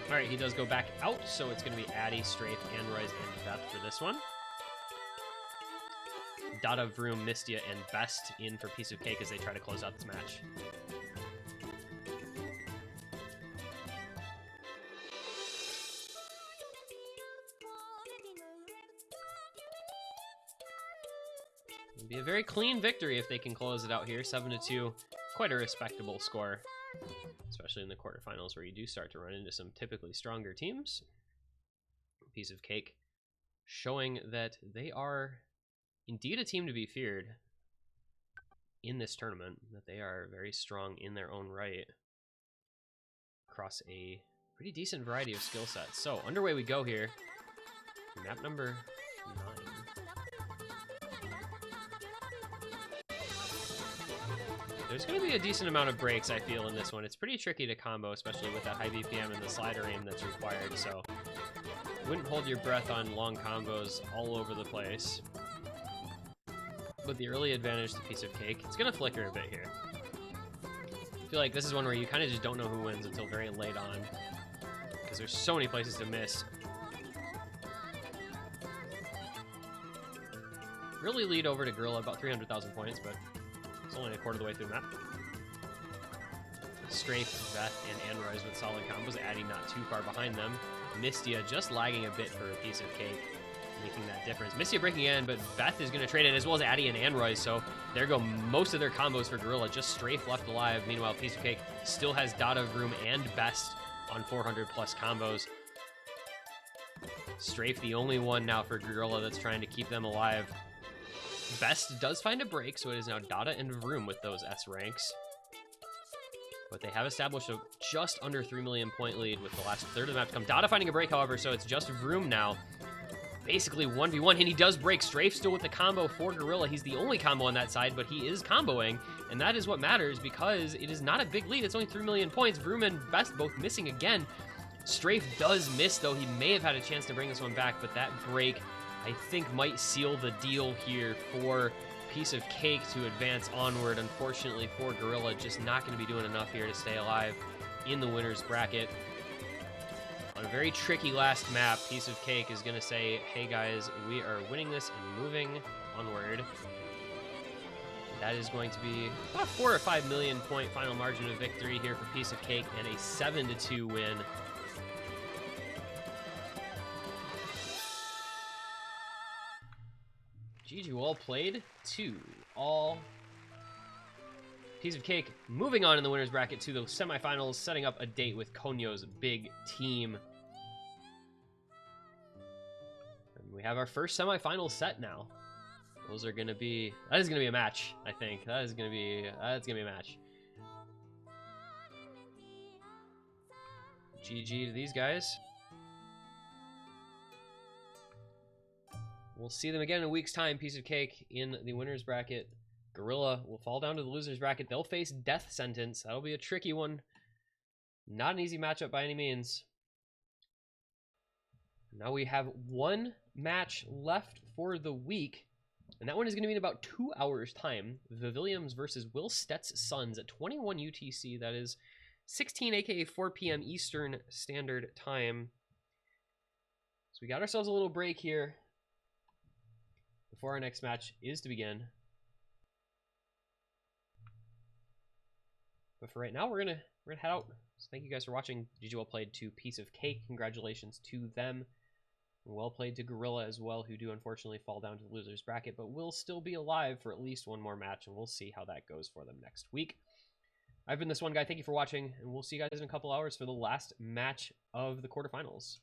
Alright, he does go back out, so it's going to be Addy, Strafe, Android, and Veth for this one. Dada, Vroom, Mistia, and Best in for Piece of Cake as they try to close out this match. It'll be a very clean victory if they can close it out here. 7-2, quite a respectable score. Especially in the quarterfinals where you do start to run into some typically stronger teams. Piece of Cake showing that they are indeed a team to be feared in this tournament, that they are very strong in their own right across a pretty decent variety of skill sets. So underway we go here. Map number 9. There's going to be a decent amount of breaks, I feel, in this one. It's pretty tricky to combo, especially with that high BPM and the slider aim that's required, so wouldn't hold your breath on long combos all over the place. But the early advantage to Piece of Cake, it's going to flicker a bit here. I feel like this is one where you kind of just don't know who wins until very late on, because there's so many places to miss. Really lead over to Gorilla, about 300,000 points, but it's only a quarter of the way through the map. Strafe, Veth, and Anroy's with solid combos, Addy not too far behind them. Mistia just lagging a bit for a Piece of Cake, making that difference. Mistia breaking in, but Veth is going to trade it, as well as Addy and Anroy, so there go most of their combos for Gorilla. Just Strafe left alive. Meanwhile, Piece of Cake still has Dada, Vroom, and Best on 400 plus combos. Strafe the only one now for Gorilla that's trying to keep them alive. Best does find a break, so it is now Dada and Vroom with those S ranks. But they have established a just under 3 million point lead with the last third of the map to come. Dada finding a break, however, so it's just Vroom now. Basically 1v1, and he does break. Strafe still with the combo for Gorilla. He's the only combo on that side, but he is comboing, and that is what matters because it is not a big lead. It's only 3 million points. Vroom and Best both missing again. Strafe does miss, though. He may have had a chance to bring this one back, but that break, I think, might seal the deal here for Piece of Cake to advance onward. Unfortunately for Gorilla, just not going to be doing enough here to stay alive in the winner's bracket. On a very tricky last map, Piece of Cake is going to say, hey guys, we are winning this and moving onward. That is going to be about 4 or 5 million point final margin of victory here for Piece of Cake and a 7-2 win. GG, well played to all. Piece of Cake moving on in the winner's bracket to the semifinals, setting up a date with Konyo's big team. And we have our first semifinal set now. Those are going to be, that is going to be a match, I think. That's going to be a match. GG to these guys. We'll see them again in a week's time. Piece of Cake in the winner's bracket. Gorilla will fall down to the loser's bracket. They'll face Death Sentence. That'll be a tricky one. Not an easy matchup by any means. Now we have one match left for the week, and that one is going to be in about 2 hours' time. The Williams versus Will Stett's Sons at 21 UTC. That is 16 aka 4 p.m. Eastern Standard Time. So we got ourselves a little break here before our next match is to begin. But for right now, we're gonna head out. So thank you guys for watching. GG well played to Piece of Cake. Congratulations to them. And well played to Gorilla as well, who do unfortunately fall down to the loser's bracket, but will still be alive for at least one more match, and we'll see how that goes for them next week. I've been this one guy. Thank you for watching, and we'll see you guys in a couple hours for the last match of the quarterfinals.